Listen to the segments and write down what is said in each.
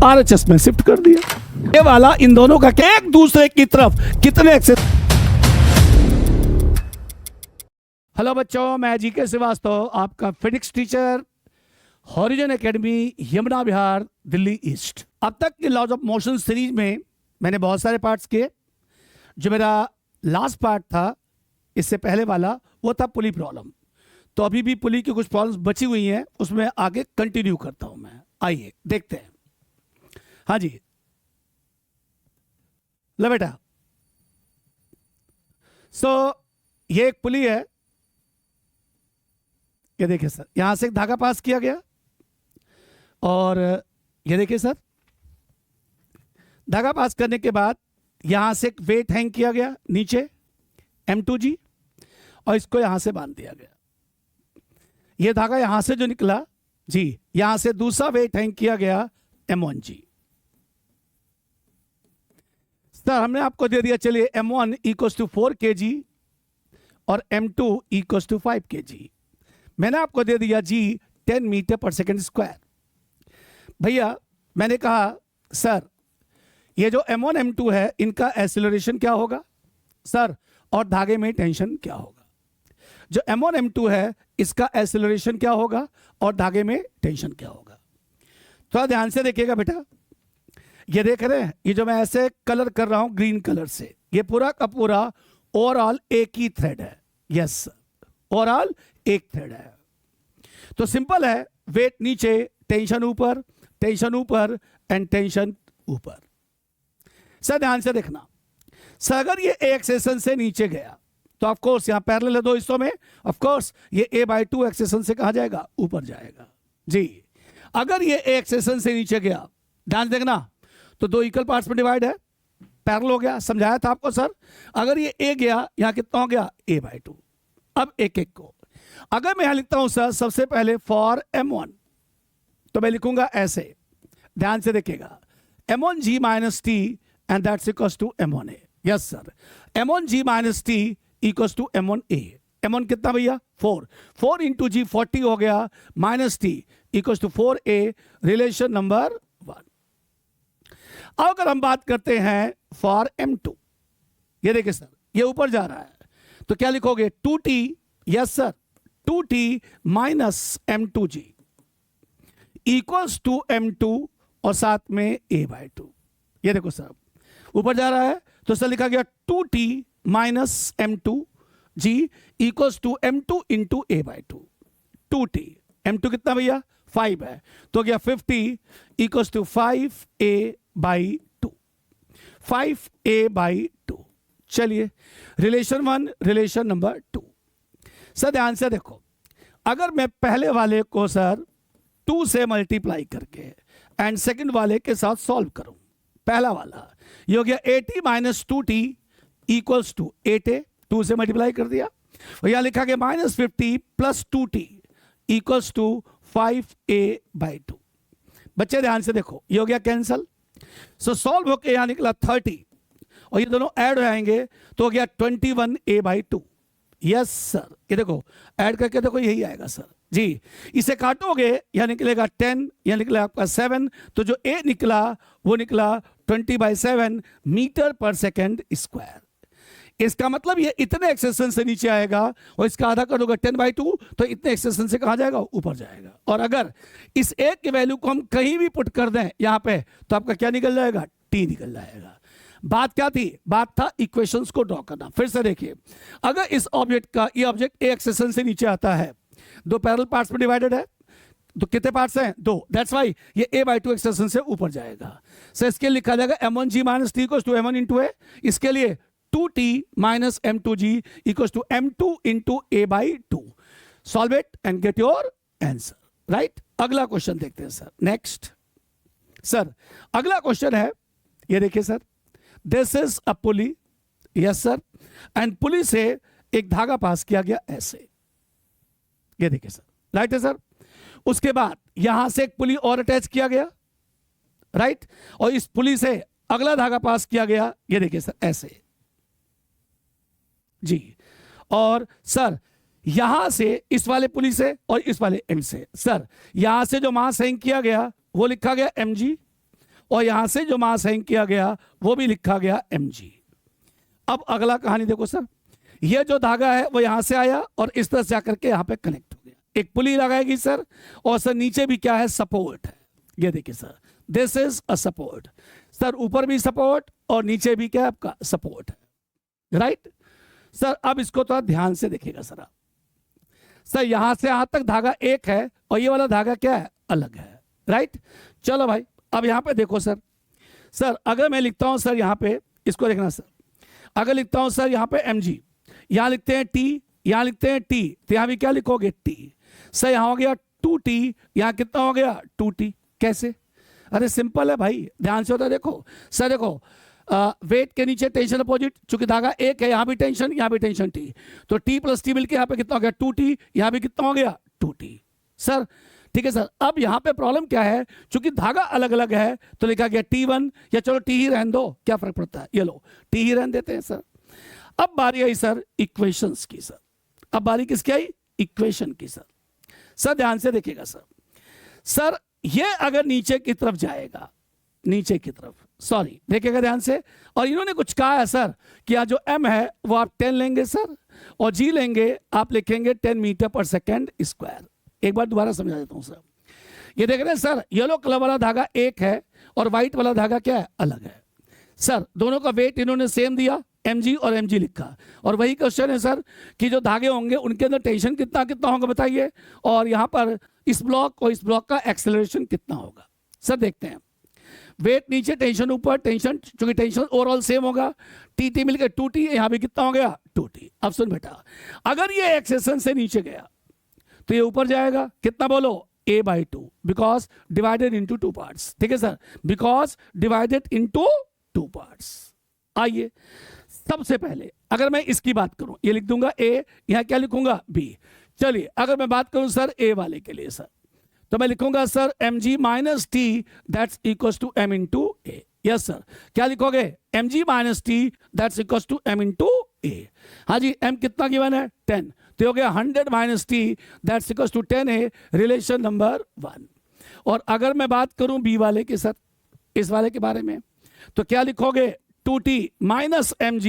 RHS में shift कर दिया। ये वाला इन दोनों का एक दूसरे की तरफ कितने एक्सेस। हेलो बच्चों, मैं जीके श्रीवास्तव, आपका physics teacher, horizon academy, Yamuna Vihar, Delhi east. अब तक की लॉज ऑफ मोशन सीरीज में मैंने बहुत सारे पार्ट्स किए। जो मेरा लास्ट पार्ट था इससे पहले वाला, वो था पुली प्रॉब्लम। तो अभी भी पुली की कुछ प्रॉब्लम्स बची हुई हैं, उसमें आगे कंटिन्यू करता हूं मैं। आइए देखते हैं। हाँ जी, लो बेटा। ये एक पुली है, ये देखिए सर, यहां से एक धागा पास किया गया और ये देखिए सर, धागा पास करने के बाद यहां से एक वेट हैंग किया गया नीचे M2G, और इसको यहां से बांध दिया गया। ये धागा यहां से जो निकला जी, यहां से दूसरा वेट हैंग किया गया M1G। सर हमने आपको दे दिया, चलिए M1 इक्वल्स टू 4 kg और M2 इक्वल्स टू 5 kg। मैंने आपको दे दिया G 10 metre per second square. भैया मैंने कहा सर ये जो M1 M2 है, इनका एक्सीलरेशन क्या होगा सर, और धागे में टेंशन क्या होगा। जो M1 M2 है, इसका एक्सीलरेशन क्या होगा और धागे में टेंशन क्या होगा। थोड़ा ध्यान से देखिएगा बेटा। ये देख रहे हैं, ये जो मैं ऐसे कलर कर रहा हूं ग्रीन कलर से, ये पूरा का पूरा ओवरऑल एक ही थ्रेड है। यस, ओवरऑल एक थ्रेड है। तो सिंपल है, वेट नीचे, टेंशन ऊपर एंड टेंशन ऊपर। सर ध्यान से देखना, सर अगर ये एक सेशन से नीचे गया तो ऑफ कोर्स यहां पैरेलल है दो हिस्सों में, ऑफ कोर्स ये A/2 एक्सेशन से कहा जाएगा, ऊपर जाएगा जी। अगर ये एक सेशन से नीचे गया, ध्यान देखना, तो दो इक्वल पार्ट्स में डिवाइड है, पैरेलल हो गया। समझाया था आपको सर। अगर ये A गया, यहां कितना हो गया A/2। अब एक एक को अगर मैं यहां लिखता हूं सर, सबसे पहले फॉर M1, तो मैं लिखूंगा ऐसे, ध्यान से देखिएगा, M1G minus T and that's equals to M1A। Yes sir, M1G minus T equals to M1A। M1 कितना भैया 4 इंटू G 40 हो गया, minus T equals to 4A, relation number 1। अब अगर हम बात करते हैं फॉर M2, ये देखिए सर, ये ऊपर जा रहा है, तो क्या लिखोगे 2T, yes sir, 2T minus M2G equals to M2 और साथ में A/2। ये देखो सर, ऊपर जा रहा है, तो सर लिखा गया 2T minus M2G equals to M2 into A/2। 2T, M2 कितना भैया 5 है, तो गया 50 इक्वल्स टू 5A/2। 5A/2। चलिए रिलेशन 1, रिलेशन नंबर 2। सर ध्यान से देखो, अगर मैं पहले वाले को सर 2 से मल्टीप्लाई करके एंड सेकंड वाले के साथ सॉल्व करूं, पहला वाला ये हो गया 80 minus 2T equals to 8A, 2 से मल्टीप्लाई कर दिया, और यहां लिखा गया minus 50 plus 2T equals to 5A/2। बच्चे ध्यान से देखो, ये हो गया कैंसल। सो सॉल्व होकर यहां निकला 30, और ये दोनों ऐड हो जाएंगे तो हो गया 21A/2। यस सर, ये देखो ऐड करके देखो, यही आएगा सर जी। इसे काटोगे, यहां निकलेगा 10, यहां निकलेगा आपका 7, तो जो A निकला वो निकला 20/7 मीटर पर सेकेंड स्क्वायर। इसका मतलब ये इतने एक्सेशन से नीचे आएगा, और इसका आधा कर दोगे 10/2, तो इतने एक्सेशन से कहां जाएगा, ऊपर जाएगा। और अगर इस A की वैल्यू को हम कहीं भी पुट कर दें यहां पे, तो आपका क्या निकल जाएगा, T निकल जाएगा। बात क्या थी, बात था इक्वेशंस को ड्रॉ करना। फिर से देखिए, अगर इस ऑब्जेक्ट का, ये ऑब्जेक्ट A एक्सेशन से नीचे आता है, दो पैरेलल पार्ट्स में डिवाइडेड है, तो कितने पार्ट्स हैं, 2, दैट्स वाई ये A/2 एक्सेशन से ऊपर जाएगा। सो इसके लिए लिखा जाएगा M1G minus T equals to M1 into A। इसके लिए 2T minus M2G equals to M2 into A/2। Solve it and get your answer, right. अगला क्वेश्चन देखते हैं सर। नेक्स्ट सर, अगला क्वेश्चन है, ये देखिए sir, this is a pulley, yes sir, and pulley से एक धागा पास किया गया ऐसे, ये देखिए सर, राइट है सर। उसके बाद यहां से एक पुली और अटैच किया गया, राइट, और इस पुली से अगला धागा पास किया गया, ये देखिए सर ऐसे जी। और सर यहां से इस वाले पुली से और इस वाले एंड से, सर यहां से जो मास हैंग किया गया वो लिखा गया mg, और यहां से जो मास हैंग किया गया वो भी लिखा गया mg। अब अगला कहानी देखो सर, ये जो धागा है वो यहां से आया और इस तरह से जाकर के यहां पे कनेक्ट हो गया। एक पुली लगाएगी सर, और सर नीचे भी क्या है, सपोर्ट है। ये देखिए sir, this is a support. Sir ऊपर भी सपोर्ट और नीचे भी क्या है आपका, सपोर्ट है, राइट सर। अब इसको थोड़ा ध्यान से देखिएगा सर आप। सर यहां से यहां तक धागा एक है और ये वाला धागा क्या है, अलग है, राइट। चलो भाई, अब यहां पे देखो सर, सर अगर मैं लिखता हूं सर यहां पे, इसको देखना सर, अगर लिखता हूं सर यहां पे mg, यहां लिखते हैं t, यहां लिखते हैं t, तो यहां भी क्या लिखोगे, t। सर यहां हो गया 2t, यहां कितना हो गया 2t। कैसे? अरे सिंपल है भाई, ध्यान से होता देखो सर। देखो वेट के नीचे टेंशन अपोजिट, चूंकि धागा एक है, यहां भी टेंशन, यहां भी टेंशन t, तो t प्लस टी मिलकर यहां पे कितना हो गया 2t, यहां भी कितना हो गया 2t। सर ठीक है सर। अब यहां पे प्रॉब्लम क्या है, चूंकि धागा अलग अलग है तो लिखा गया t1, या चलो t ही रहने दो, क्या फर्क पड़ता है, ये लो t ही रहने देते हैं सर। अब बारी आई सर इक्वेशंस की सर। अब बारी किसकी आई, इक्वेशन की सर। सर ध्यान से देखिएगा सर, सर ये अगर नीचे की तरफ जाएगा, नीचे की तरफ, सॉरी देखिएगा ध्यान से, और इन्होंने कुछ कहा है सर कि यहाँ जो m है वो आप 10 लेंगे सर, और g लेंगे आप लिखेंगे 10 मीटर पर सेकेंड स्क्वायर। एक बार दोबारा समझा देता हूं सर। ये देख रहे हैं सर, येलो कलर वाला धागा एक है और व्हाइट वाला धागा क्या है, अलग है सर। दोनों का वेट इन्होंने सेम दिया, mg और mg लिखा, और वही क्वेश्चन है सर कि जो धागे होंगे उनके अंदर टेंशन कितना कितना होगा बताइए, और यहां पर इस ब्लॉक और इस ब्लॉक का एक्सेलरेशन कितना होगा। सर देखते हैं, वेट नीचे, टेंशन ऊपर, टेंशन चूंकि टेंशन ओवरऑल सेम होगा, टी मिलकर 2t, यहां भी कितना हो गया 2t। अब सुन बेटा, अगर ये एक्सेशन से नीचे गया तो ये ऊपर जाएगा, कितना बोलो, a/2, because divided into 2 parts. ठीक है sir, because divided into 2 parts. आइए सबसे पहले अगर मैं इसकी बात करूं, ये लिख दूंगा a, यहां क्या लिखूंगा b। चलिए अगर मैं बात करूं सर a वाले के लिए सर, तो मैं लिखूंगा sir mg minus T that's equals to m into A. Yes sir, क्या लिखोगे, mg minus T that's equals to m into A. हाँ जी, m कितना गिवन है 10, तो हो गया 100 minus T that's equals to 10 है, रिलेशन नंबर 1। और अगर मैं बात करूं b वाले के सर, इस वाले के बारे में, तो क्या लिखोगे 2t minus mg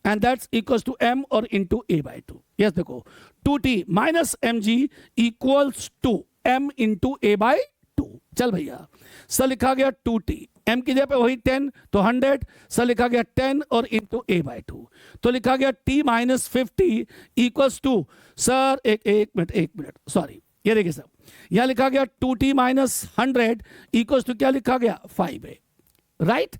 and that's equals to m और इंटू a/2। यस देखो 2t minus mg equals to m into a/2। चल भैया, सर लिखा गया 2t, m की जगह पे वही 10 तो 100, सर लिखा गया 10 और इंटू a/2, तो लिखा गया t minus 50 equals to, sir एक मिनट सॉरी, ये देखिए सर, यहां लिखा गया 2t माइनस 100 इक्वल्स टू क्या लिखा गया 5 है, राइट।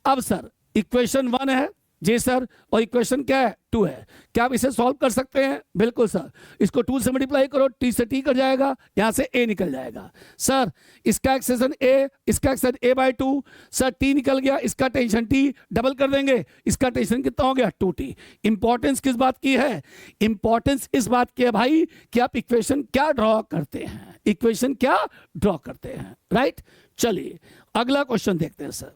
अब सर इक्वेशन 1 है जी सर, और इक्वेशन क्या है 2 है। क्या आप इसे सॉल्व कर सकते हैं? बिल्कुल सर, इसको 2 से मल्टीप्लाई करो, t से t कट जाएगा, यहां से a निकल जाएगा। सर इसका एक्सेशन a, इसका एक्सेशन a/2, सर t निकल गया, इसका टेंशन t डबल कर देंगे, इसका टेंशन कितना हो गया 2t। इंपॉर्टेंस किस बात की है? इंपॉर्टेंस इस बात की है भाई कि आप इक्वेशन क्या ड्रॉ करते हैं, इक्वेशन क्या ड्रॉ करते हैं, राइट। चलिए अगला क्वेश्चन देखते हैं सर,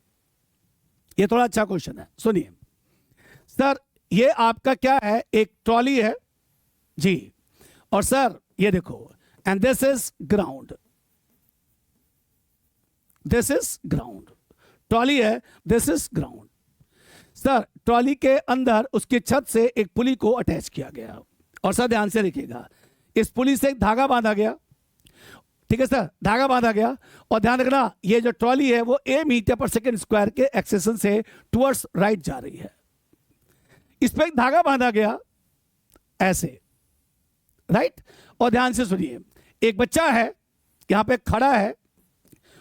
ये थोड़ा अच्छा क्वेश्चन है, सुनिए सर। ये आपका क्या है, एक ट्रॉली है जी, और सर ये देखो, and this is ground, this is ground, trolley है, this is ground. Sir trolley के अंदर उसकी छत से एक पुली को अटैच किया गया, और सर ध्यान से देखिएगा, इस पुली से एक धागा बांधा गया, ठीक है सर, धागा बांधा गया, और ध्यान रखना ये जो ट्रॉली है वो a metre per second square के एक्सेशन से टुवर्ड्स राइट जा रही है। इस पे एक धागा बांधा गया ऐसे, राइट। और ध्यान से सुनिए, एक बच्चा है यहां पे खड़ा है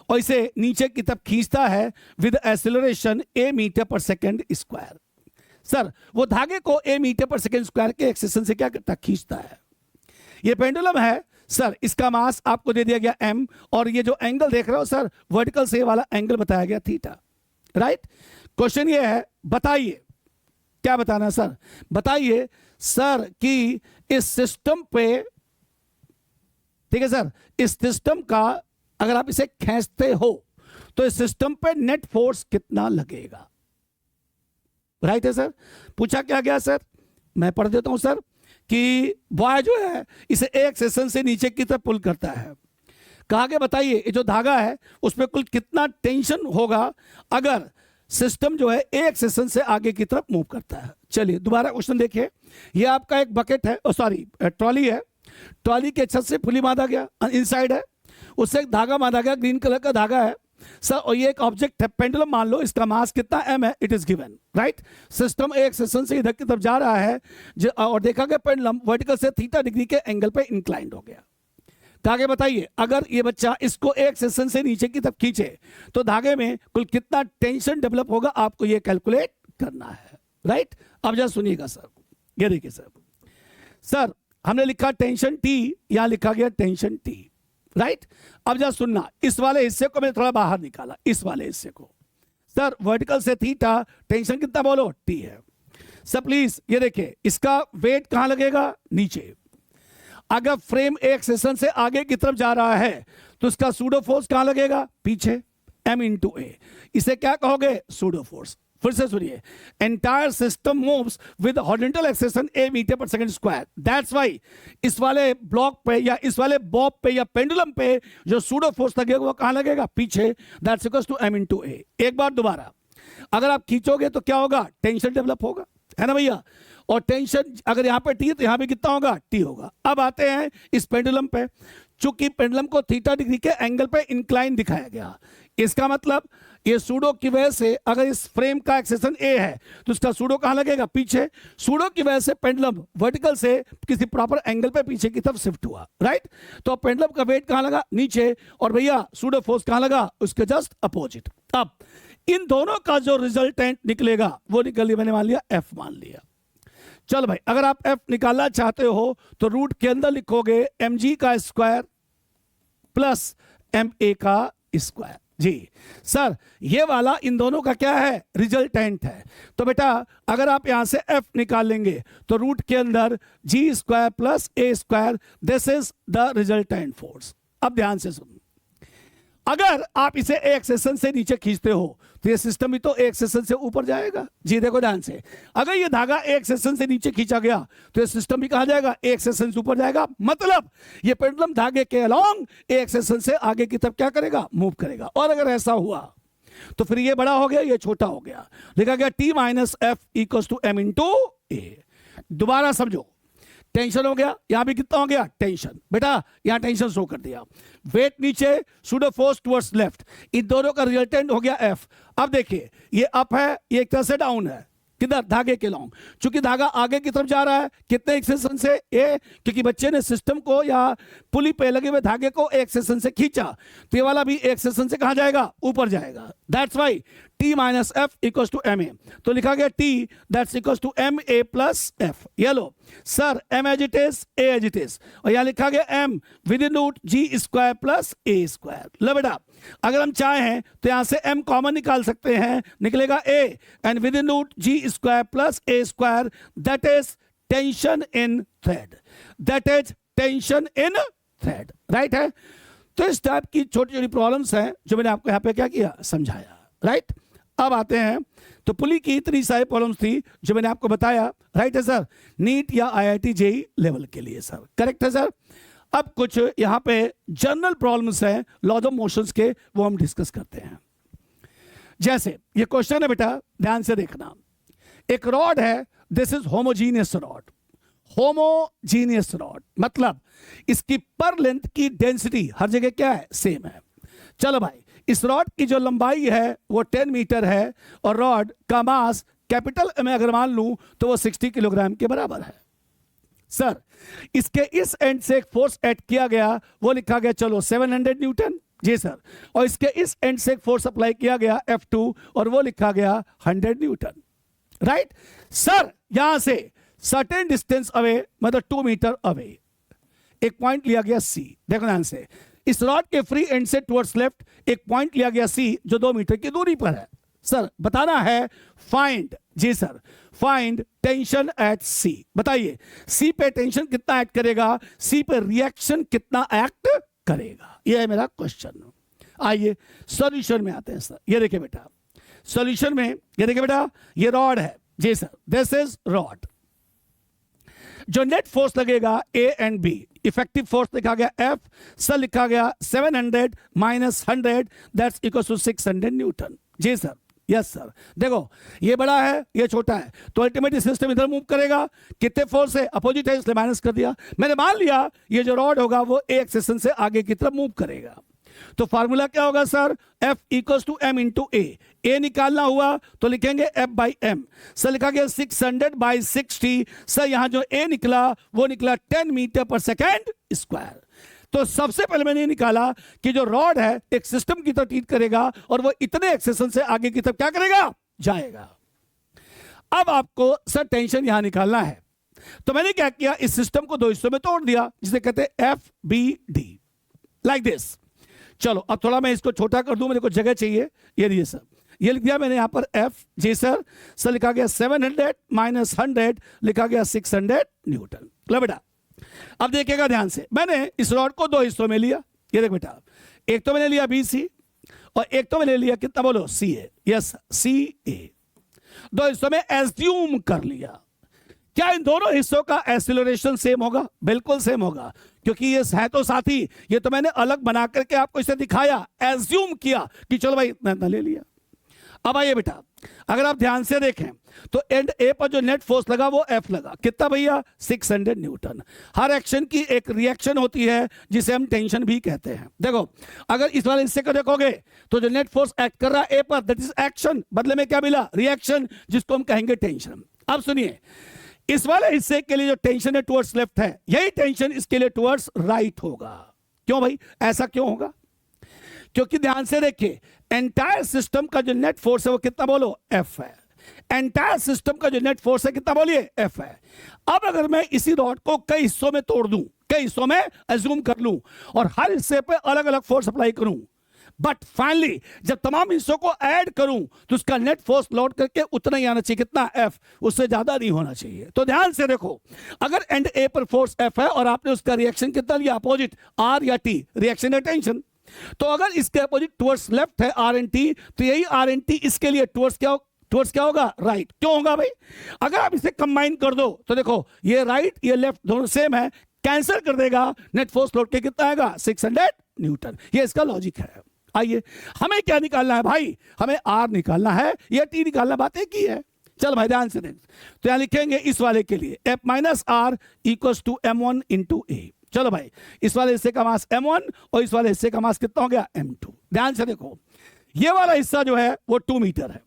और इसे नीचे की तरफ खींचता है with acceleration a metre per second square. Sir वो धागे को a metre per second square के एक्सेशन से क्या करता है, खींचता है। ये पेंडुलम है सर, इसका मास आपको दे दिया गया m, और ये जो एंगल देख रहे हो सर, वर्टिकल से वाला एंगल बताया गया थीटा, राइट। क्वेश्चन ये है, बताइए क्या बताना है सर, बताइए सर कि इस सिस्टम पे, ठीक है सर, इस सिस्टम का अगर आप इसे खींचते हो तो इस सिस्टम पे नेट फोर्स कितना लगेगा, राइट है सर। पूछा क्या गया सर, मैं पढ़ देता हूं सर, कि बॉय जो है इसे एक सेशन से नीचे की तरफ पुल करता है, कहा के बताइए ये जो धागा है उसमें कुल कितना टेंशन होगा अगर सिस्टम जो है एक सेशन से आगे की तरफ मूव करता है। चलिए दोबारा क्वेश्चन देखिए, ये आपका एक बकेट है, सॉरी ट्रॉली है, ट्रॉली के छत से पुली बांधा गया, इनसाइड है, उससे एक धागा बांधा गया, ग्रीन कलर का धागा है सर, और ये एक ऑब्जेक्ट है पेंडुलम मान लो, इसका मास कितना m है, it is given right. System एक सेशन से इधर की तरफ जा रहा है और देखा गया पेंडुलम वर्टिकल से थीटा डिग्री के एंगल पे इंक्लाइंड हो गया। आगे बताइए अगर ये बच्चा इसको एक सेशन से नीचे की तरफ खींचे तो धागे में कुल कितना टेंशन डेवलप होगा, आपको ये कैलकुलेट करना है राइट। अब जरा सुनिएगा सर, ये देखिए सर हमने लिखा टेंशन T, यहां लिखा गया टेंशन T राइट। अब जरा सुनना, इस वाले हिस्से को मैंने थोड़ा बाहर निकाला, इस वाले हिस्से को सर वर्टिकल से थीटा टेंशन कितना बोलो T है सर। प्लीज ये देखिए इसका वेट कहां लगेगा, नीचे। अगर फ्रेम एक सेशन से आगे की तरफ जा रहा है तो इसका सूडो फोर्स कहां लगेगा, पीछे, m इंटू ए। इसे क्या कहोगे, सूडो फोर्स। फिर से सुनिए, entire system moves with horizontal acceleration a metre per second square. That's why इस वाले ब्लॉक पे या इस वाले बॉब पे या पेंडुलम पे जो सूडो फोर्स लगेगा वो कहां लगेगा, पीछे। That's equals to m into A. एक बार दोबारा, अगर आप खींचोगे तो क्या होगा, टेंशन डेवलप होगा, है ना भैया। और टेंशन अगर यहां पे टी है तो यहां भी कितना होगा, टी होगा। अब आते हैं इस पेंडुलम पे, चूंकि पेंडुलम को थीटा डिग्री के एंगल पे इंक्लाइन दिखाया गया, इसका मतलब ये सूडो की वजह से अगर इस फ्रेम का एक्सेशन ए है तो इसका सूडो कहां लगेगा, पीछे। सूडो की वजह से पेंडुलम वर्टिकल से किसी प्रॉपर एंगल पे पीछे की तरफ शिफ्ट हुआ राइट। तो पेंडुलम का वेट कहां लगा, नीचे, और भैया सूडो फोर्स कहां लगा, उसके जस्ट अपोजिट। अब इन दोनों का जो रिजल्टेंट निकलेगा वो निकल लिया, मैंने मान लिया एफ मान लिया। चल भाई, अगर आप एफ निकालना चाहते हो तो रूट के अंदर लिखोगे mg का स्क्वायर प्लस ma का स्क्वायर। जी सर, ये वाला इन दोनों का क्या है, रिजल्टेंट है। तो बेटा अगर आप यहां से f निकाल लेंगे तो रूट के अंदर g square plus a square, this is the resultant force. अब ध्यान से सुन, अगर आप इसे एक सेशन से नीचे खींचते हो तो ये सिस्टम भी तो एक सेशन से ऊपर जाएगा। जी देखो ध्यान से, अगर ये धागा एक सेशन से नीचे खींचा गया तो ये सिस्टम भी कहां जाएगा, एक सेशन से ऊपर जाएगा। मतलब ये पेंडुलम धागे के अलोंग एक सेशन से आगे की तरफ क्या करेगा, मूव करेगा। और अगर ऐसा हुआ तो फिर ये बड़ा हो गया, ये छोटा हो गया, लिखा गया T minus F equal to m into A. दोबारा समझो, टेंशन हो गया, यहां भी कितना हो गया, टेंशन। बेटा यहां टेंशन शो कर दिया, वेट नीचे, सूडो फोर्स टुवर्ड्स लेफ्ट, इन दोनों का रिजल्टेंट हो गया एफ। अब देखिए ये अप है, ये एक तरह से डाउन है, किधर, धागे के लॉन्ग। चूंकि धागा आगे की तरफ जा रहा है, कितने एक सेशन से, ए, क्योंकि बच्चे ने सिस्टम को या पुली पे लगे हुए धागे को एक सेशन से खींचा, तो ये वाला भी एक सेशन से कहां जाएगा, ऊपर जाएगा। That's why T minus F equals to ma। तो लिखा गया T that's equals to ma plus F. ये लो sir, m as it is, a as it is, और यहां लिखा गया m with in root g square plus a square. लो बेटा अगर हम चाहें तो यहां से m कॉमन निकाल सकते हैं, निकलेगा a and with in root g square plus a square, that is tension in thread, that is tension in thread right है। तो इस टाइप की छोटी छोटी प्रॉब्लम्स हैं जो मैंने आपको यहां पे क्या किया, समझाया राइट। अब आते हैं तो पुली की इतनी सारी प्रॉब्लम्स थी जो मैंने आपको बताया, राइट है सर, नीट या IIT JEE लेवल के लिए सर, करेक्ट है सर। अब कुछ यहां पे जनरल प्रॉब्लम्स हैं लॉज ऑफ मोशंस के, वो हम डिस्कस करते हैं। जैसे ये क्वेश्चन है बेटा, ध्यान से देखना, एक रॉड है, this is homogeneous rod. Homogeneous rod मतलब इसकी पर लेंथ की डेंसिटी हर जगह क्या है, सेम है। चलो भाई, इस रॉड की जो लंबाई है वो 10 मीटर है और रॉड का मास कैपिटल में अगर मान लूं तो वो 60 किलोग्राम के बराबर है। सर इसके इस एंड से एक फोर्स ऐड किया गया, वो लिखा गया चलो 700 न्यूटन। जी सर, और इसके इस एंड से एक फोर्स अप्लाई किया गया F2 और वो लिखा गया 100 न्यूटन राइट। सर यहां से सर्टेन डिस्टेंस अवे, मतलब 2 मीटर अवे, एक पॉइंट लिया गया C। देखो ध्यान से, इस रॉड के फ्री एंड से टुवर्ड्स लेफ्ट एक पॉइंट लिया गया C जो 2 मीटर की दूरी पर है। सर बताना है फाइंड, जी sir, find tension at C। बताइए C पे टेंशन कितना एक्ट करेगा, C पे रिएक्शन कितना एक्ट करेगा, यह है मेरा क्वेश्चन। आइए सॉल्यूशन में आते हैं सर। ये देखिए बेटा, सॉल्यूशन में ये देखिए बेटा, ये रॉड है, जी सर, दिस इज रॉड। जो नेट फोर्स लगेगा A and B, effective force लिखा गया एफ, सर लिखा गया 700 minus 100 that's equal to 600 newton. जी सर, यस सर। देखो ये बड़ा है ये छोटा है, तो अल्टीमेटली सिस्टम इधर मूव करेगा, कितने फोर्स है अपोजिट है इसलिए माइनस कर दिया। मैंने मान लिया ये जो रॉड होगा वो ए एक्सेशन से आगे की तरफ मूव करेगा। तो फार्मूला क्या होगा sir, F equals to m into A निकालना हुआ तो लिखेंगे F बाई एम। सर लिखा गया 600 बाई 60, सर यहां जो a निकला वो निकला 10 मीटर पर सेकेंड स्क्वायर। तो सबसे पहले मैंने निकाला कि जो रॉड है एक सिस्टम की तरह ट्रीट करेगा और वो इतने एक्सेशन से आगे की तरफ क्या करेगा, जाएगा। अब आपको सर टेंशन यहां निकालना है, तो मैंने क्या किया, इस सिस्टम को दो हिस्सों में तोड़ दिया जिसे कहते हैं F B D, like this. चलो अब थोड़ा मैं इसको छोटा कर दूं, मेरे को जगह चाहिए। ये देखिए सर, ये लिख दिया मैंने यहां पर एफ। जी सर, सर लिखा गया 700 माइनस 100 लिखा गया 600 न्यूटन। लो बेटा अब देखिएगा ध्यान से, मैंने इस रॉड को दो हिस्सों में लिया। ये देख बेटा, एक तो मैंने लिया बी सी और एक तो मैंने लिया कितना बोलो सी ए। यस सी ए, दो हिस्सों में एज्यूम कर लिया। क्या इन दोनों हिस्सों का एक्सीलरेशन सेम होगा? बिल्कुल सेम होगा, क्योंकि ये है तो साथी। ये तो मैंने अलग बना करके आपको इसे दिखाया, एज्यूम किया कि चलो भाई इतना ले लिया। अब आइए बेटा, अगर आप ध्यान से देखें तो एंड ए पर जो नेट फोर्स लगा वो एफ लगा, कितना भैया 600 न्यूटन। हर एक्शन की एक रिएक्शन होती है जिसे हम टेंशन भी कहते हैं। देखो अगर इस वाले हिस्से को देखोगे तो जो नेट फोर्स एक्ट कर रहा है ए पर दैट इज एक्शन, बदले में क्या मिला, रिएक्शन, जिसको हम कहेंगे टेंशन। अब सुनिए, इस वाले हिस्से के लिए जो टेंशन है टुवर्ड्स लेफ्ट है, यही टेंशन इसके लिए टुवर्ड्स राइट होगा। क्यों भाई, ऐसा क्यों होगा? क्योंकि ध्यान से देखिए, एंटायर सिस्टम का जो नेट फोर्स है वो कितना बोलो एफ है। एंटायर सिस्टम का जो नेट फोर्स है कितना बोलिए एफ है। अब अगर मैं इसी रॉड को कई हिस्सों में तोड़ दूं, कई हिस्सों में अज्यूम कर लूं और हर हिस्से पे अलग अलग फोर्स अप्लाई करूं, बट फाइनली जब तमाम हिस्सों को ऐड करूं तो उसका नेट फोर्स लौट करके उतना ही आना चाहिए, कितना एफ, उससे ज्यादा नहीं होना चाहिए। तो ध्यान से देखो, अगर एंड ए पर फोर्स एफ है और आपने उसका रिएक्शन कितना लिया अपोजिट, आर या टी, रिएक्शन या टेंशन, तो अगर इसके अपोजिट टुवर्ड्स लेफ्ट है आर एंड टी, तो यही आर एंड टी इसके लिए टुवर्ड्स क्या होगा, राइट। क्यों होगा भाई? अगर आप इसे कंबाइन कर दो तो देखो ये राइट ये लेफ्ट दोनों सेम है, कैंसिल कर देगा, नेट फोर्स लौट के कितना आएगा 600 न्यूटन। ये इसका लॉजिक है। आइए हमें क्या निकालना है भाई, हमें आर निकालना है या टी निकालना, बात एक ही है। चल भाई ध्यान से देख, तो यहां लिखेंगे इस वाले के लिए F minus R equals to m1 into A. चलो भाई, इस वाले हिस्से का मास m1 और इस वाले हिस्से का मास कितना हो गया m2। ध्यान से देखो, ये वाला हिस्सा जो है वो 2 मीटर है,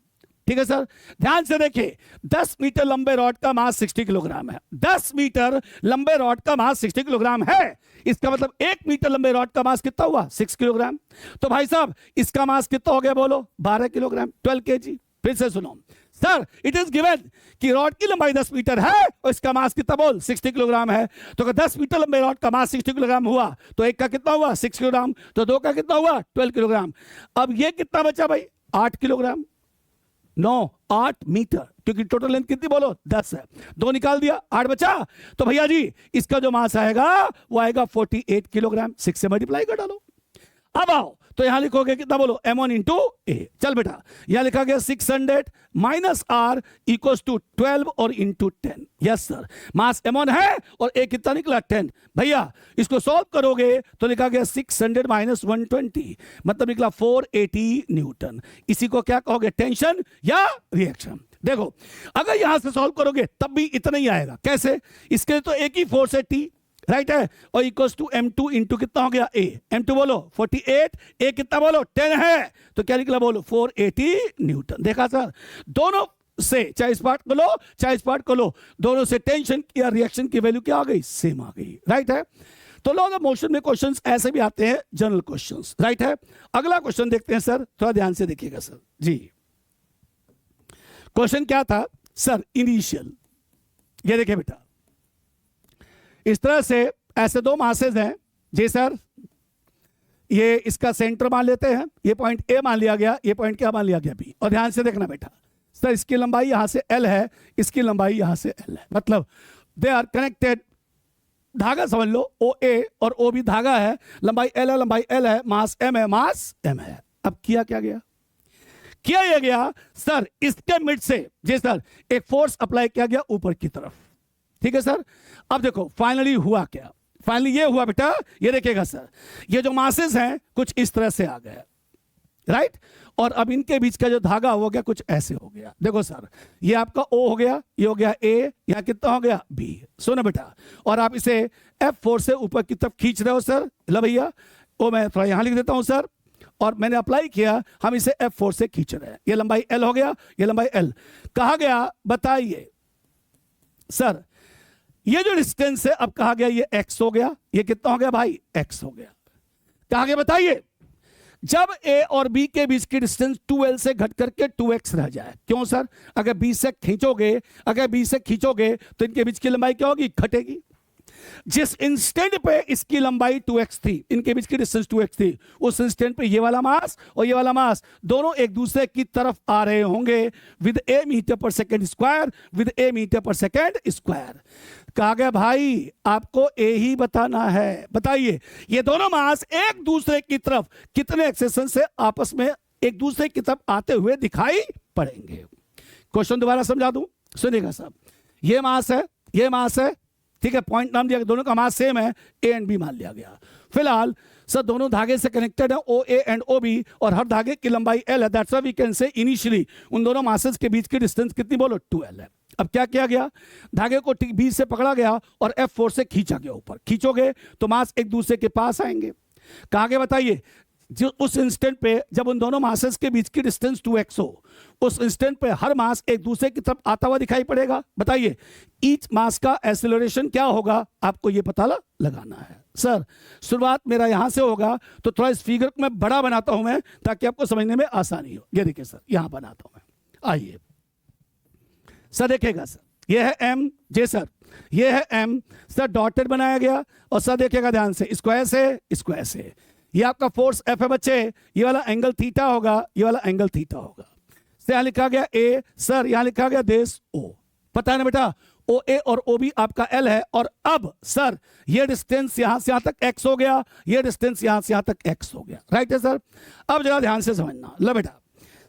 ठीक है सर। ध्यान से देखिए, 10 मीटर लंबे रॉड का मास 60 किलोग्राम है। 10 मीटर लंबे रॉड का मास 60 किलोग्राम है, इसका मतलब 1 मीटर लंबे रॉड का मास कितना हुआ 6 किलोग्राम। तो भाई साहब इसका मास कितना हो गया बोलो 12 किलोग्राम, 12 kg। फिर से सुनो सर, इट इज गिवन कि रॉड की लंबाई 10 मीटर है और इसका मास कितना बोल 60 किलोग्राम है। तो अगर 10 मीटर लंबे रॉड का मास 60 किलोग्राम हुआ तो एक का कितना हुआ 6 किलोग्राम, तो दो का कितना हुआ 12 किलोग्राम। अब ये कितना बचा भाई 8 किलोग्राम, 8 मीटर, क्योंकि टोटल लेंथ कितनी बोलो 10 है, 2 निकाल दिया 8 बचा। तो भैया जी इसका जो मास आएगा वो आएगा 48 किलोग्राम। 6 से मल्टीप्लाई कर डालो। अब आओ तो यहां लिखोगे कितना बोलो m1 इंटू ए। चल बेटा यहां लिखा गया 600 माइनस आर इक्वल्स टू 12 और इंटू 10। यस सर, मास m1 है और ए कितना निकला 10। भैया इसको सॉल्व करोगे तो लिखा गया 600 माइनस 120, मतलब निकला 480 न्यूटन। इसी को क्या कहोगे, टेंशन या रिएक्शन। देखो अगर यहां से सॉल्व करोगे तब भी इतना ही आएगा। कैसे? इसके लिए तो एक ही फोर्स है टी, राइट है, और इक्वल्स टू m2 इंटू कितना हो गया a। m2 बोलो 48, a कितना बोलो 10 है, तो क्या निकला बोलो 480 न्यूटन। देखा सर, दोनों से चाहे इस पार्ट को लो चाहे इस पार्ट को लो, दोनों से टेंशन या रिएक्शन की वैल्यू क्या आ गई, सेम आ गई, राइट है। तो लॉ ऑफ मोशन में क्वेश्चंस ऐसे भी आते हैं, जनरल क्वेश्चंस, राइट है। अगला क्वेश्चन देखते हैं सर, थोड़ा ध्यान से देखिएगा सर जी। क्वेश्चन क्या था सर, इनिशियल। ये देखिए बेटा, इस तरह से ऐसे दो मासेज हैं जी सर, ये इसका सेंटर मान लेते हैं, ये पॉइंट ए मान लिया गया, ये पॉइंट क्या मान लिया गया बी। और ध्यान से देखना बेटा सर, इसकी लंबाई यहां से l है, इसकी लंबाई यहां से l है, मतलब दे आर कनेक्टेड। धागा समझ लो, ओ ए और ओ भी धागा है, लंबाई l है, लंबाई l है, मास m है, मास m है। अब किया क्या गया, किया यह गया सर, इसके मिड से जी सर एक फोर्स अप्लाई किया गया ऊपर की तरफ, ठीक है सर। अब देखो फाइनली हुआ क्या, फाइनली ये हुआ बेटा, ये देखिएगा सर, ये जो मासेस हैं कुछ इस तरह से आ गए, राइट, और अब इनके बीच का जो धागा हो गया कुछ ऐसे हो गया। देखो सर, ये आपका O हो गया, ये हो गया A, यहां कितना हो गया B। सुनो बेटा, और आप इसे F4 से ऊपर की तरफ खींच रहे हो सर। लो भैया, वो मैं थोड़ा यहां लिख देता हूं सर, और मैंने अप्लाई किया, हम इसे F4 से खींच रहे हैं। ये लंबाई L हो गया, ये लंबाई L। कहा गया बताइए सर, ये जो डिस्टेंस है अब कहा गया ये x हो गया, ये कितना हो गया भाई x हो गया। कहा गया बताइए जब a और b के बीच की डिस्टेंस 2l से घट करके 2x रह जाए। क्यों सर? अगर b से खींचोगे, अगर b से खींचोगे तो इनके बीच की लंबाई क्या होगी? घटेगी। जिस इंस्टेंट पे इसकी लंबाई 2x थी, इनके बीच की डिस्टेंस 2x थी, उस इंस्टेंट पे ये वाला मास और ये वाला मास दोनों एक दूसरे की तरफ आ रहे होंगे with a metre per second square, with a metre per second square. कहा गया भाई आपको a ही बताना है। बताइए ये दोनों मास एक दूसरे की तरफ कितने एक्सेशन से आपस में एक दूसरे की तरफ आते हुए दिखाई पड़ेंगे। क्वेश्चन दोबारा समझा दूं, सुनिएगा साहब। ये मास है, ये मास है, ठीक है, पॉइंट नाम दिया, दोनों का मास सेम है, ए एंड बी मान लिया गया। फिलहाल सर दोनों धागे से कनेक्टेड है, ओ ए एंड ओ बी, और हर धागे की लंबाई एल है। That's why we can say initially उन दोनों मासेस के बीच की डिस्टेंस कितनी बोलो? 2l है। अब क्या किया गया, धागे को ठीक बीच से पकड़ा गया और F4 से खींचा गया ऊपर। खींचोगे तो मास एक दूसरे के पास आएंगे। कहा गया बताइए जो उस इंस्टेंट पे जब उन दोनों मासेस के बीच की डिस्टेंस 2x हो, उस इंस्टेंट पे हर मास एक दूसरे की तरफ आता हुआ दिखाई पड़ेगा। बताइए ईच मास का एक्सेलरेशन क्या होगा, आपको ये पता लगाना है। सर शुरुआत मेरा यहां से होगा, तो थोड़ा इस फिगर को मैं बड़ा बनाता हूं मैं, ताकि आपको समझने में आसानी हो। ये देखिए सर, यहां बनाता हूं मैं। आइए सर देखिएगा सर, ये है m, जे सर ये है m सर, डॉटेड बनाया गया, और सर देखिएगा ध्यान से, स्क्वायर से स्क्वायर से, ये आपका फोर्स F है बच्चे, ये वाला एंगल थीटा होगा, ये वाला एंगल थीटा होगा। से यहां लिखा गया A, सर यहां लिखा गया देश O। पता है ना बेटा, OA और OB आपका L है। और अब सर ये डिस्टेंस यहां से यहां तक x हो गया, ये डिस्टेंस यहां से यहां तक x हो गया, राइट है सर। अब जरा ध्यान से समझना। लो बेटा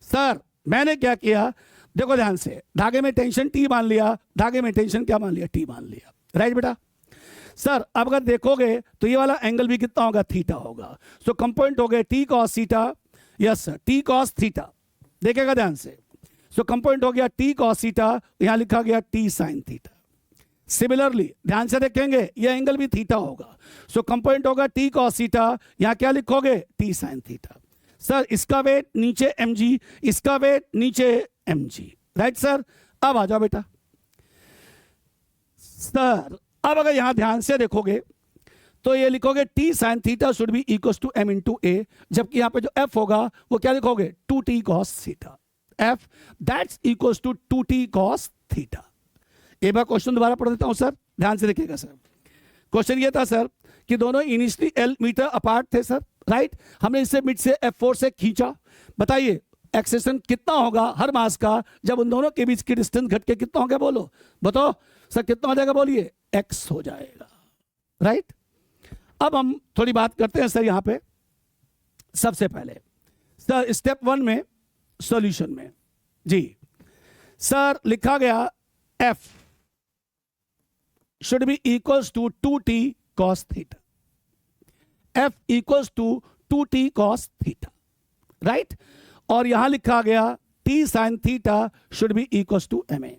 सर मैंने क्या किया, देखो ध्यान से, धागे में टेंशन T मान लिया, धागे में टेंशन क्या मान लिया? T मान लिया, राइट बेटा। सर अब अगर देखोगे तो ये वाला एंगल भी कितना होगा? थीटा होगा। सो कंपोनेंट हो गए T cos theta, yes sir, T cos theta, देखेगा ध्यान से। सो कंपोनेंट हो गया T cos थीटा, यहां लिखा गया T sin थीटा। सिमिलरली ध्यान से देखेंगे ये एंगल भी थीटा होगा। सो कंपोनेंट होगा T cos थीटा, यहां क्या लिखोगे? T sin theta. सर इसका वेट नीचे mg, इसका वेट नीचे mg, राइट सर। अब आ जाओ बेटा सर, अब अगर यहां ध्यान से देखोगे तो ये लिखोगे T sin theta should be equal to m into a, जबकि यहां पे जो F होगा वो क्या लिखोगे? 2T cos theta. F that's equal to 2T cos theta. एक बार क्वेश्चन दोबारा पढ़ देता हूं सर, ध्यान से देखिएगा सर। क्वेश्चन ये था सर कि दोनों इनिशियली L मीटर अपार्ट थे सर, राइट। हमने इसे मिड से F4 से खींचा। बताइए एक्सेशन कितना होगा हर मास का जब उन दोनों के बीच की डिस्टेंस घट के कितना हो गया? बोलो बताओ सर, कितना हो जाएगा? बोलिए x हो जाएगा, राइट। अब हम थोड़ी बात करते हैं सर यहां पे। सबसे पहले सर स्टेप 1 में सॉल्यूशन में जी सर लिखा गया F should be equals to 2T cos theta, F equals to 2T cos theta, right. और यहां लिखा गया T sin theta should be equals to ma,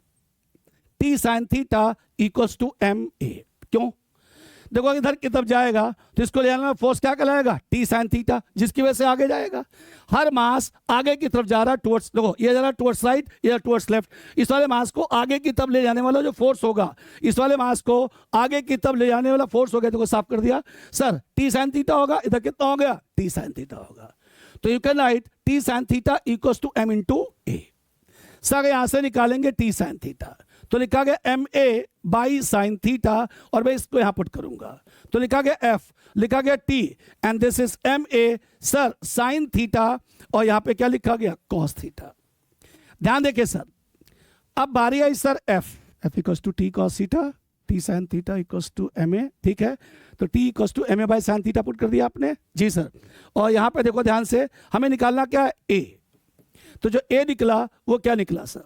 T sin theta equals to ma। क्यों? देखो इधर की तरफ जाएगा तो इसको ले जाने में फोर्स क्या कहलाएगा? T sin थीटा, जिसकी वजह से आगे जाएगा। हर मास आगे की तरफ जा रहा है टुवर्ड्स, देखो ये जा रहा है टुवर्ड्स राइट, ये टुवर्ड्स लेफ्ट। इस वाले मास को आगे की तरफ ले जाने वाला जो फोर्स होगा, इस वाले मास को आगे की तरफ ले जाने वाला फोर्स हो गया। देखो साफ कर दिया सर, T sin थीटा होगा, इधर कितना हो गया? T sin थीटा होगा। तो you can write T sin theta equals to m into a। Sir यहां से निकालेंगे T sin थीटा, तो लिखा गया ma बाई साइन थीटा, और मैं इसको यहां पुट करूंगा तो लिखा गया F, लिखा गया T, and this is ma sir sine theta, और यहां पे क्या लिखा गया? cos theta. ध्यान देखिए सर, अब बारी आई sir F equals to T cos theta, T sin theta equals to ma, ठीक है। तो T equals to ma by sine theta put कर दिया आपने जी सर। और यहां पे देखो ध्यान से, हमें निकालना क्या है? A। तो जो A निकला वो क्या निकला सर?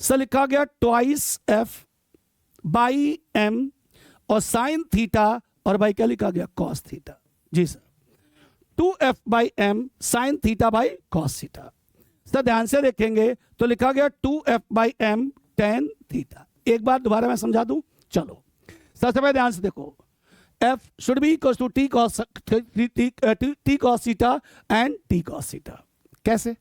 सर लिखा गया ट्वाइस F बाई एम और साइन थीटा और बाई क्या लिखा गया कॉस थीटा। जी sir 2f by M sine theta by cos theta. Sir ध्यान से देखेंगे तो लिखा गया 2f by M tan theta. एक बार दोबारा मैं समझा दूं, चलो सबसे पहले ध्यान से देखो, f should be equals to t cos theta and t cos theta। कैसे?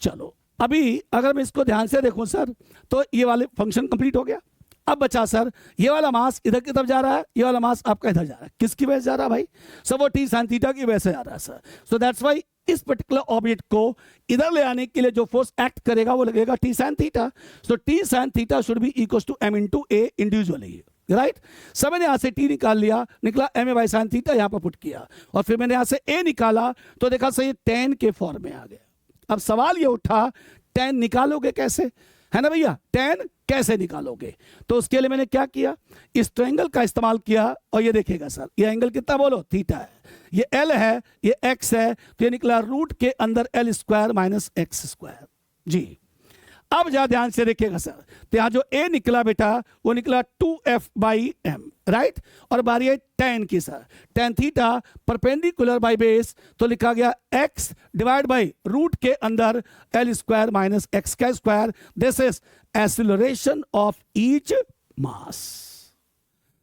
चलो अभी अगर मैं इसको ध्यान से देखूं सर तो ये वाले फंक्शन कंप्लीट हो गया। अब बचा सर ये वाला मास इधर की तरफ जा रहा है, ये वाला मास आपका इधर जा रहा है। किसकी वजह से जा रहा है भाई? सब वो टी साइन थीटा की वजह से जा रहा है सर। सो दैट्स वाई इस पर्टिकुलर ऑब्जेक्ट को इधर ले आने के लिए जो फोर्स एक्ट करेगा वो लगेगा T sine theta. So T sine theta should be equal to m into A individually, right. सब मैंने यहां से टी निकाल लिया, निकला M A by sine theta, यहां पर पुट किया और फिर मैंने यहां से ए निकाला तो देखा सर ये टेन के फॉर्म में आ गया। अब सवाल ये उठा टेन निकालोगे कैसे, है ना भैया, टेन कैसे निकालोगे? तो उसके लिए मैंने क्या किया, इस ट्रायंगल का इस्तेमाल किया और ये देखिएगा सर ये एंगल कितना बोलो, थीटा है, ये एल है, ये एक्स है, तो ये निकला रूट के अंदर L square minus X square. जी अब जरा ध्यान से देखिएगा सर, तो यहां जो ए निकला बेटा वो निकला 2f बाई एम, राइट। और बारी है टेन की sir, tan theta perpendicular by base, तो लिखा गया x डिवाइड बाई रूट के अंदर एल स्क्वायर माइनस एक्स का square. This is acceleration of each mass,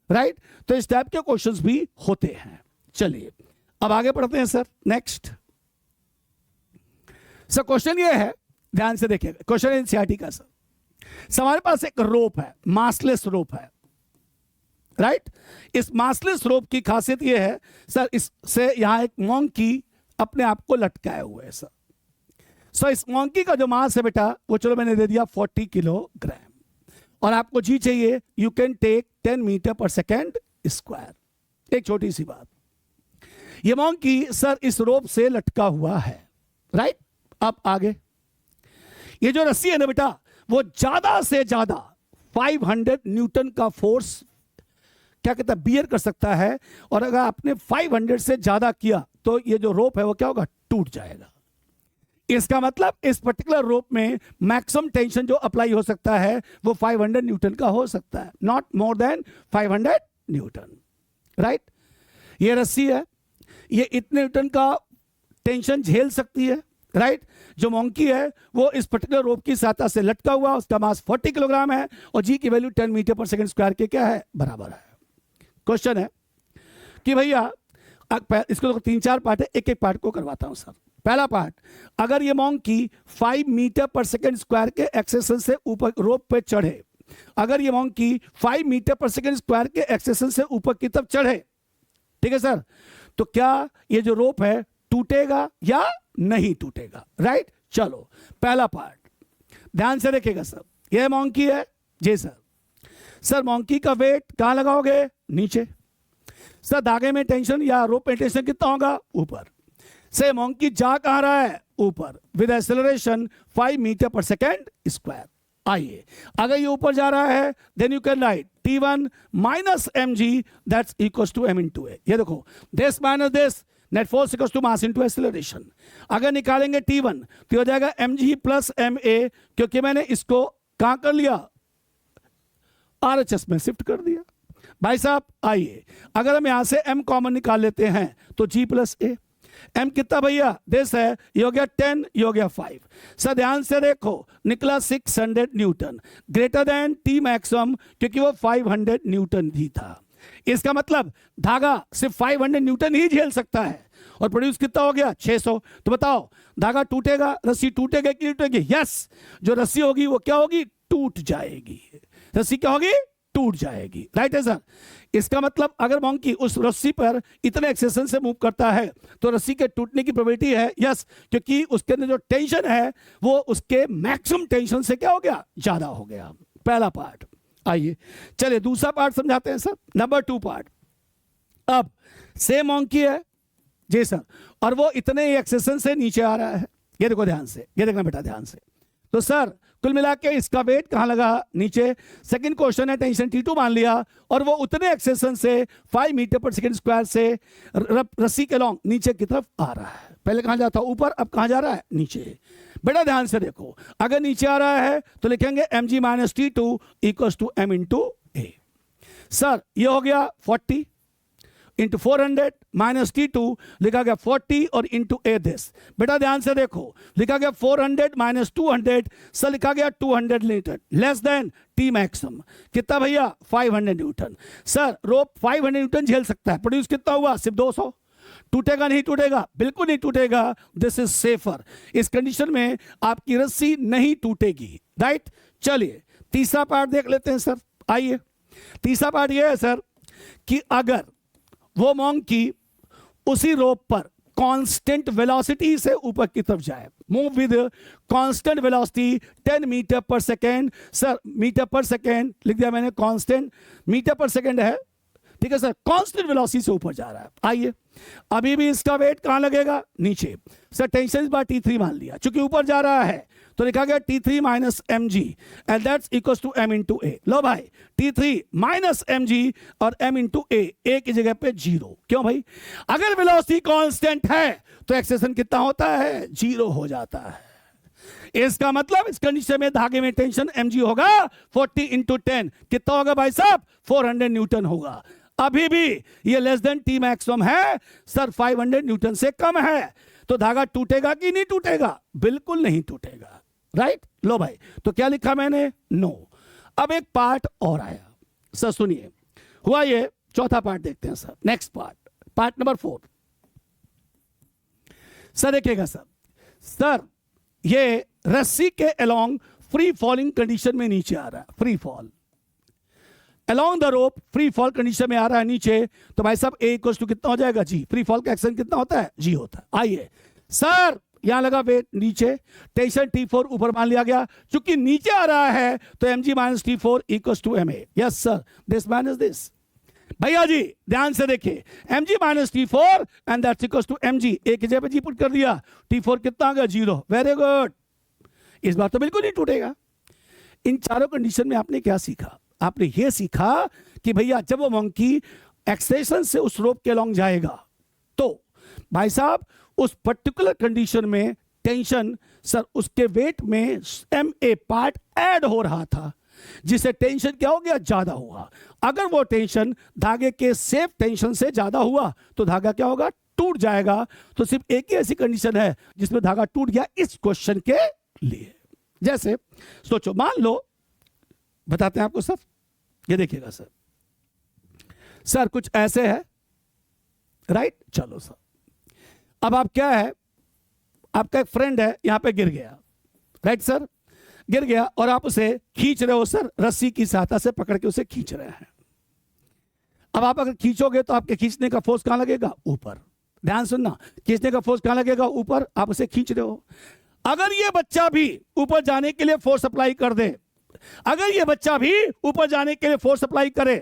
right. तो इस टाइप के क्वेश्चंस भी होते हैं। चलिए अब आगे पढ़ते हैं सर। नेक्स्ट सर क्वेश्चन ये है, ध्यान से देखिएगा, क्वेश्चन एनसीईआरटी का सर। हमारे पास एक रोप है, मासलेस रोप है, राइट। इस मासलेस रोप की खासियत यह है सर, इससे यहां एक मोंकी अपने आप को लटकाए हुए है सर। सो इस मोंकी का जो मास है बेटा वो चलो मैंने दे दिया 40 किलोग्राम और आपको जी चाहिए, you can take 10 metre per second square. एक छोटी सी बात, ये मोंकी सर इस रोप से लटका हुआ है, राइट। अब आगे ये जो रस्सी है ना बेटा वो ज्यादा से ज्यादा 500 न्यूटन का फोर्स क्या कहता है बियर कर सकता है, और अगर आपने 500 से ज्यादा किया तो ये जो रोप है वो क्या होगा, टूट जाएगा। इसका मतलब इस पर्टिकुलर रोप में मैक्सिमम टेंशन जो अप्लाई हो सकता है वो 500 न्यूटन का हो सकता है, not more than 500 Newton, right. ये रस्सी है, ये इतने न्यूटन का टेंशन झेल सकती है, राइट। जो मोंकी है वो इस पर्टिकुलर रोप की सहायता से लटका हुआ, उसका मास 40 किलोग्राम है और जी की value 10 metre per second square के क्या है, बराबर है। क्वेश्चन है कि भैया इसको तो 3-4 पार्ट है, एक एक पार्ट को करवाता हूं सर। पहला पार्ट, अगर ये monkey 5 meter per second square के एक्सेशन से ऊपर रोप पे चढ़े, अगर ये monkey 5 meter per second square के एक्सेशन से ऊपर की तरफ चढ़े, ठीक है सर, तो क्या ये जो रोप है टूटेगा या नहीं टूटेगा, राइट। चलो पहला पार्ट ध्यान से देखिएगा सर, ये मोंकी है जी सर। सर मोंकी का वेट कहां लगाओगे, नीचे। सर धागे में टेंशन या रोप में टेंशन कितना होगा, ऊपर। से मोंकी जा कहां रहा है, ऊपर, with acceleration 5 meter per second square. आइए अगर ये ऊपर जा रहा है then you can write T1 minus mg that's equals to m into A. ये देखो this minus this, net force equals to mass into acceleration. अगर निकालेंगे T1 तो हो जाएगा mg प्लस ma, क्योंकि मैंने इसको कहां कर लिया, RHS में शिफ्ट कर दिया। भाई साहब आइए अगर हम यहां से m कॉमन निकाल लेते हैं तो g प्लस a, m कितना भैया, दिस है, ये हो गया 10, ये हो गया 5। सर ध्यान से देखो निकला 600 Newton, greater than T maximum, क्योंकि वो 500 न्यूटन ही था। इसका मतलब धागा सिर्फ 500 न्यूटन ही झेल सकता है और प्रोड्यूस कितना हो गया, 600। तो बताओ धागा टूटेगा, रस्सी टूटेगा कि नहीं टूटेगी? यस, जो रस्सी होगी वो क्या होगी, टूट जाएगी। रस्सी क्या होगी, टूट जाएगी, राइट है सर। इसका मतलब अगर मोंकी उस रस्सी पर इतने एक्सेशन से मूव करता है तो रस्सी के टूटने की प्रोबेबिलिटी है, यस, क्योंकि उसके अंदर जो टेंशन है वो उसके मैक्सिमम टेंशन से क्या हो गया, ज्यादा हो गया। पहला पार्ट। आइए चलिए दूसरा पार्ट समझाते हैं सर, नंबर 2 पार्ट। अब सेम मोंकी है जी सर, और वो इतने एक्सेशन से नीचे आ रहा है, ये देखो ध्यान से, ये देखना बेटा ध्यान से। तो सर कुल मिला के इसका वेट कहां लगा, नीचे। सेकंड क्वेश्चन है टेंशन T2 मान लिया और वो उतने एक्सेशन से 5 मीटर पर सेकंड स्क्वायर से रस्सी के लॉन्ग नीचे की तरफ आ रहा है। पहले कहां जाता, ऊपर, अब कहां जा रहा है, नीचे। बेटा ध्यान से देखो, अगर नीचे आ रहा है तो लिखेंगे mg minus T2 equals to m into A. Sir ये हो गया 40 इंटू 400 माइनस T2 लिखा गया 40 और इंटू ए दिस। बेटा ध्यान से देखो, लिखा गया 400 माइनस 200, सर लिखा गया 200 Newton less than T maximum. कितना भैया? 500 न्यूटन। सर रोप 500 न्यूटन झेल सकता है, प्रोड्यूस कितना हुआ? सिर्फ 200। टूटेगा नहीं टूटेगा? बिल्कुल नहीं टूटेगा। This is safer. इस कंडीशन में आपकी रस्सी नहीं टूटेगी, राइट। चलिए तीसरा पार्ट देख लेते हैं सर। आइए, तीसरा पार्ट ये है सर कि अगर वो मोंकी उसी रोप पर कांस्टेंट वेलोसिटी से ऊपर की तरफ जाए, move with constant velocity 10 metre per second. Sir metre per second लिख दिया मैंने, कांस्टेंट मीटर पर सेकेंड है, ठीक है सर, कांस्टेंट वेलोसिटी से ऊपर जा रहा है। आइए, अभी भी इसका वेट कहां लगेगा? नीचे। सर टेंशन इस बार T3 मान लिया, चूंकि ऊपर जा रहा है तो लिखा गया T3 minus mg and that's equals to m into A. लो भाई, T3 माइनस mg और m इंटू ए की जगह पे 0। क्यों भाई? अगर वेलोसिटी कांस्टेंट है तो एक्सेलेरेशन कितना होता है? 0 हो जाता है। इसका मतलब इस कंडीशन में धागे में टेंशन mg होगा 40 इंटू 10। कितना होगा भाई साहब? 400 न्यूटन होगा। अभी भी ये लेस देन टी मैक्सिमम है सर, 500 न्यूटन से कम है, तो धागा टूटेगा कि नहीं टूटेगा? बिल्कुल नहीं टूटेगा, राइट। लो भाई, तो क्या लिखा मैंने? नो। अब एक पार्ट और आया सर, सुनिए, हुआ ये। चौथा पार्ट देखते हैं sir, next part, part number 4। Sir देखिएगा सर, सर ये रस्सी के अलोंग फ्री फॉलिंग कंडीशन में नीचे आ रहा है, free fall along the rope, free fall condition में आ रहा है नीचे, तो भाई साहब ए इक्वल्स टू कितना हो जाएगा? जी। फ्री फॉल का एक्शन कितना होता है? जी होता है। आइए सर, यहां लगा वेट नीचे, टेंशन T4 ऊपर मान लिया गया, चूंकि नीचे आ रहा है तो mg minus T4 equals to ma। Yes sir, this minus this. भैया जी ध्यान से देखिए, mg minus T4 and that's equals to mg, एक की जगह पे जी पुट कर दिया, T4 कितना आ गया? 0। Very good. इस बार तो बिल्कुल नहीं टूटेगा। इन चारों कंडीशन में आपने क्या सीखा? आपने ये सीखा कि भैया जब वो मंकी एक्सेलेरेशन से उस रोप के अलोंग जाएगा तो भाई साहब उस पर्टिकुलर कंडीशन में टेंशन सर उसके वेट में ma पार्ट ऐड हो रहा था, जिससे टेंशन क्या हो गया? ज्यादा हुआ। अगर वो टेंशन धागे के सेफ टेंशन से ज्यादा हुआ तो धागा क्या होगा? टूट जाएगा। तो सिर्फ एक ही ऐसी कंडीशन है जिसमें धागा टूट गया इस क्वेश्चन के लिए। जैसे सोचो, मान लो, बताते हैं आपको सर, ये देखिएगा सर, सर कुछ ऐसे है, राइट। चलो सर, अब आप क्या है, आपका एक फ्रेंड है यहां पे गिर गया, राइट सर, गिर गया और आप उसे खींच रहे हो सर, रस्सी की सहायता से पकड़ के उसे खींच रहे हैं। अब आप अगर खींचोगे तो आपके खींचने का फोर्स कहां लगेगा? ऊपर। ध्यान सुनना, खींचने का फोर्स कहां लगेगा? ऊपर। आप उसे खींच रहे हो। अगर ये बच्चा भी ऊपर जाने के लिए फोर्स अप्लाई कर दे, अगर ये बच्चा भी ऊपर जाने के लिए फोर्स अप्लाई करे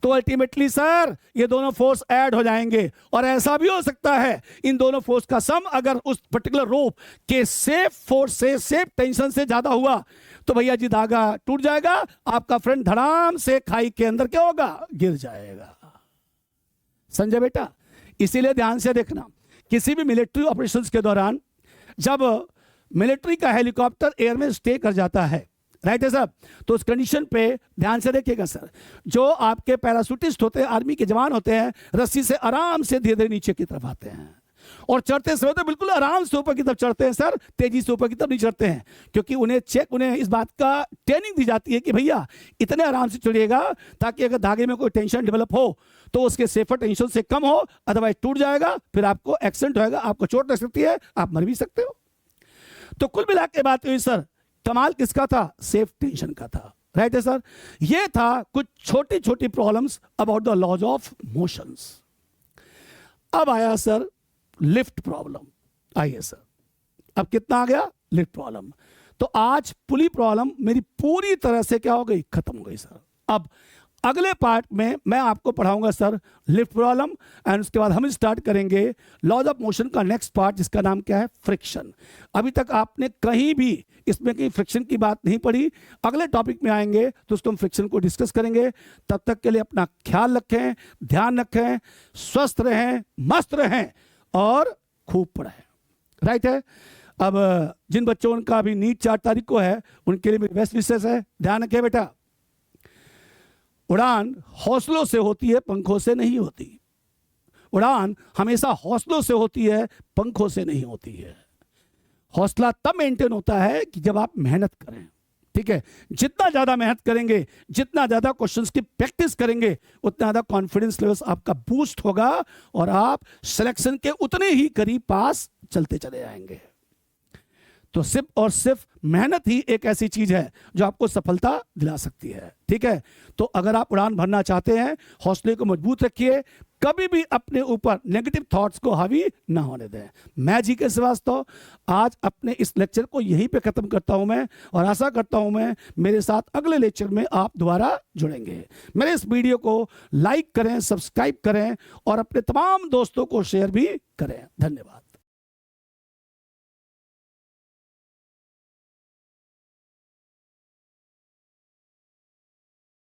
तो अल्टीमेटली सर ये दोनों फोर्स ऐड हो जाएंगे। और ऐसा भी हो सकता है इन दोनों फोर्स का सम अगर उस पर्टिकुलर रोप के सेफ फोर्स से, सेफ टेंशन से ज्यादा हुआ तो भैया जी धागा टूट जाएगा, आपका फ्रेंड धड़ाम से खाई के अंदर क्या होगा? गिर जाएगा। संजय बेटा, इसीलिए ध्यान से देखना, किसी भी मिलिट्री ऑपरेशंस के दौरान जब मिलिट्री का हेलीकॉप्टर एयर में स्टे कर जाता है, राइट है सर, तो उस कंडीशन पे ध्यान से देखिएगा सर, जो आपके पैराशूटिस्ट होते हैं, आर्मी के जवान होते हैं, रस्सी से आराम से धीरे धीरे नीचे की तरफ आते हैं और चढ़ते समय तो बिल्कुल आराम से ऊपर की तरफ चढ़ते हैं सर, तेजी से ऊपर की तरफ नहीं चढ़ते हैं, क्योंकि उन्हें इस बात का ट्रेनिंग दी जाती है कि भैया इतने आराम से चढ़िएगा ताकि अगर धागे में कोई टेंशन डेवलप हो तो उसके सेफर टेंशन से कम हो, अदरवाइज टूट जाएगा, फिर आपको एक्सीडेंट होएगा, आपको चोट लग सकती है, आप मर भी सकते हो। तो कुल मिला के बात हुई सर, कमाल किसका था? सेफ टेंशन का था, राइट है सर। ये था कुछ छोटी छोटी problems about the laws of motions. अब आया सर लिफ्ट प्रॉब्लम। आइए सर, अब कितना आ गया? Lift problem. तो आज पुली प्रॉब्लम मेरी पूरी तरह से क्या हो गई? खत्म हो गई सर। अब अगले पार्ट में मैं आपको पढ़ाऊंगा सर लिफ्ट प्रॉब्लम, एंड उसके बाद हम स्टार्ट करेंगे लॉज ऑफ मोशन का नेक्स्ट पार्ट, जिसका नाम क्या है? फ्रिक्शन। अभी तक आपने कहीं भी इसमें कहीं फ्रिक्शन की बात नहीं पढ़ी। अगले टॉपिक में आएंगे तो उसको हम फ्रिक्शन को डिस्कस करेंगे। तब तक के लिए अपना ख्याल रखें, ध्यान रखें, स्वस्थ रहें, मस्त रहें और खूब पढ़ें, राइट है। अब जिन बच्चों का अभी नीट 4 तारीख को है, उनके लिए मेरी बेस्ट विशेष है। ध्यान रखिए बेटा, उड़ान हौसलों से होती है, पंखों से नहीं होती। उड़ान हमेशा हौसलों से होती है, पंखों से नहीं होती है। हौसला तब मेंटेन होता है कि जब आप मेहनत करें। ठीक है, जितना ज्यादा मेहनत करेंगे, जितना ज्यादा क्वेश्चंस की प्रैक्टिस करेंगे, उतना ज्यादा कॉन्फिडेंस लेवल्स आपका बूस्ट होगा और आप सिलेक्शन के उतने ही करीब पास चलते चले जाएंगे। तो सिर्फ और सिर्फ मेहनत ही एक ऐसी चीज है जो आपको सफलता दिला सकती है। ठीक है, तो अगर आप उड़ान भरना चाहते हैं, हौसले को मजबूत रखिए, कभी भी अपने ऊपर नेगेटिव थॉट्स को हावी ना होने दें। मैं जीके श्रीवास्तव आज अपने इस लेक्चर को यहीं पे खत्म करता हूं मैं, और आशा करता हूं मैं मेरे साथ अगले लेक्चर में आप दोबारा जुड़ेंगे। मेरे इस वीडियो को लाइक करें, सब्सक्राइब करें और अपने तमाम दोस्तों को शेयर भी करें। धन्यवाद।